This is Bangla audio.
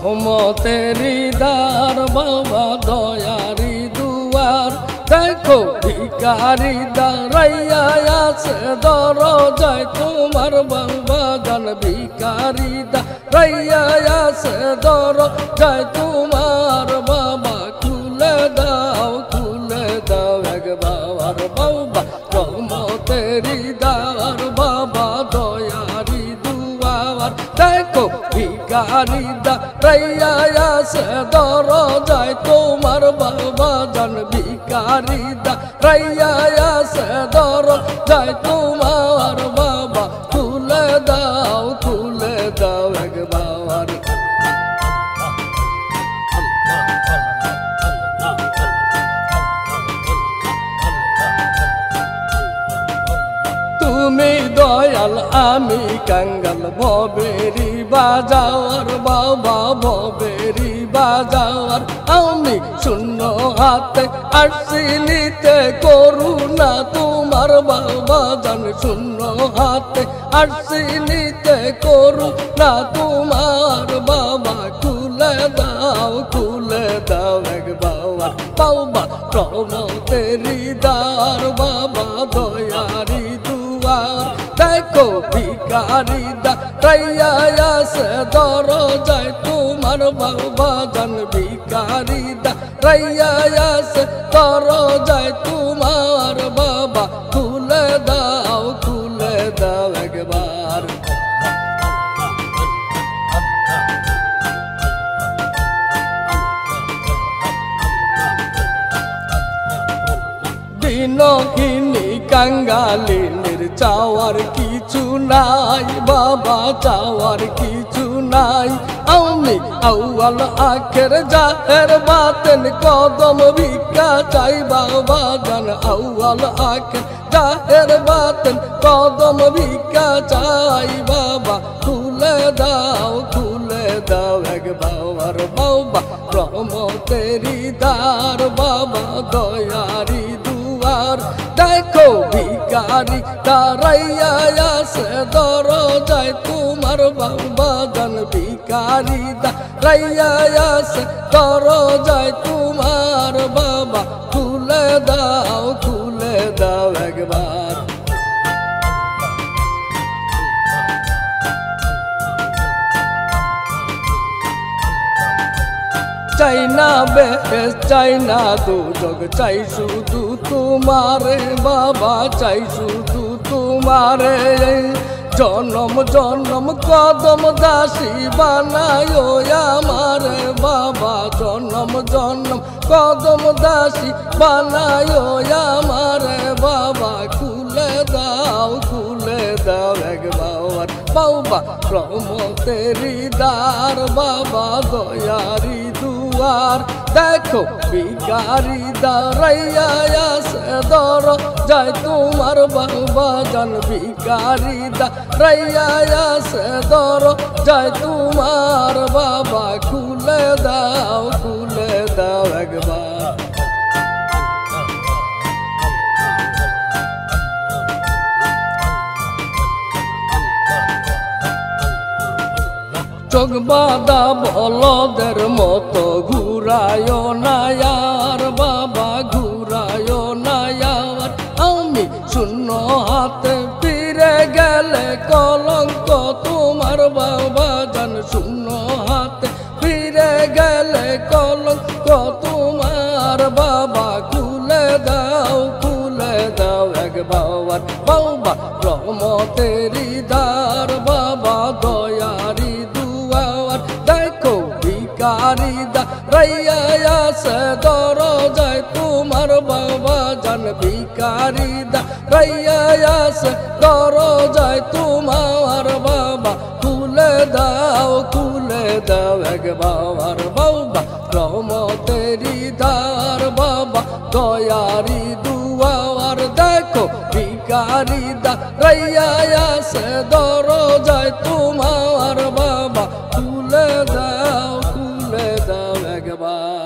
রহমতেরি দ্বার বাবা দয়ারি দুয়ার দেখো ভিখারি দাঁড়াইয়া আছে দরজায় তোমার বাবা জান ভিখারি দাঁড়াইয়া আছে দরজায় তোমার বাবা খুলে দাও একবার বাবা রহমতেরি দ্বার বাবা দয়ারি দুয়ার দেখো ভিখারি দাঁড়াইয়া আছে দরজায় তোমার বাবা জান ভিখারি দাঁড়াইয়া আছে দরজায় তোমার বাবা খুলে দাও একবার তুমি দয়াল আমি কাঙ্গাল ভবেরি বাজাওয়ার বাবা ভবেরি বাজাওয়ার আমি শূন্য হাতে আসছি নিতে করুণা তোমার বাবা জান শূন্য হাতে আসছি নিতে করুণা তোমার বাবা খুলে দাও একবার বাবা রহমতেরি দ্বার বাবা দয়ারি দুয়ার দেখো ভিখারি দাঁড়াইয়া আছে দরজায় তোমার বাবা জান ভিখারি দাঁড়াইয়া আছে দরজায় তোমার বাবা খুলে দাও একবার দিনহীনি কাঙ্গালিনীর চাওয়ার কিছু নাই বাবা চাওয়ার কিছু নাই আমি আউয়াল আখের জাহের বাতেন কদম ভিক্ষা চাই বাবা জান আউয়াল আখের জাহের বাতেন কদম ভিক্ষা চাই বাবা খুলে দাও একবার বাবা রহমতেরি দ্বার বাবা দয়ারি দুয়ার দেখো ভিখারি দাঁড়াইয়া আছে দরজায় তোমার বাবা জান ভিখারি দাঁড়াইয়া আছে দরজায় তোমার বাবা খুলে দাও একবার চাই না বেশ চাই না দুজগ চাই শুধু তোমারে বাবা চাই শুধু তোমারে জনম কদম দাসী বানায় আমারে বাবা জনম কদম দাসী বানায় আমারে বাবা খুলে দাও একবার বাবা রহমতেরি দ্বার বাবা দয়ারি দুয়ার দেখো ভিখারি দাঁড়াইয়া আছে দরজায় তোমার বাবা জান ভিখারি দাঁড়াইয়া আছে দরজায় তোমার বাবা খুলে দাও একবার চোখ বাঁধা বলদের মতো ঘুরায় না আর বাবা ঘুরায় না আর আমি শূন্য হাতে ফিরে গেলে কলঙ্ক তোমার বাবা জান শূন্য হাতে ফিরে গেলে কলঙ্ক তোমার বাবা খুলে দাও একবার বাবা রহমতেরি দ্বার বাবা দয়ারি দুয়ার দেখো ভিখারি দাঁড়াইয়া আছে দরজায় তোমার বাবা জান ভিখারি দাঁড়াইয়া আছে দরজায় তোমার বাবা খুলে দাও একবার বাবা রহমতেরি দ্বার বাবা দয়ারি দুয়ার দেখো ভিখারি দাঁড়াইয়া আছে দরজায় তোমার বাবা খুলে দাও একবার।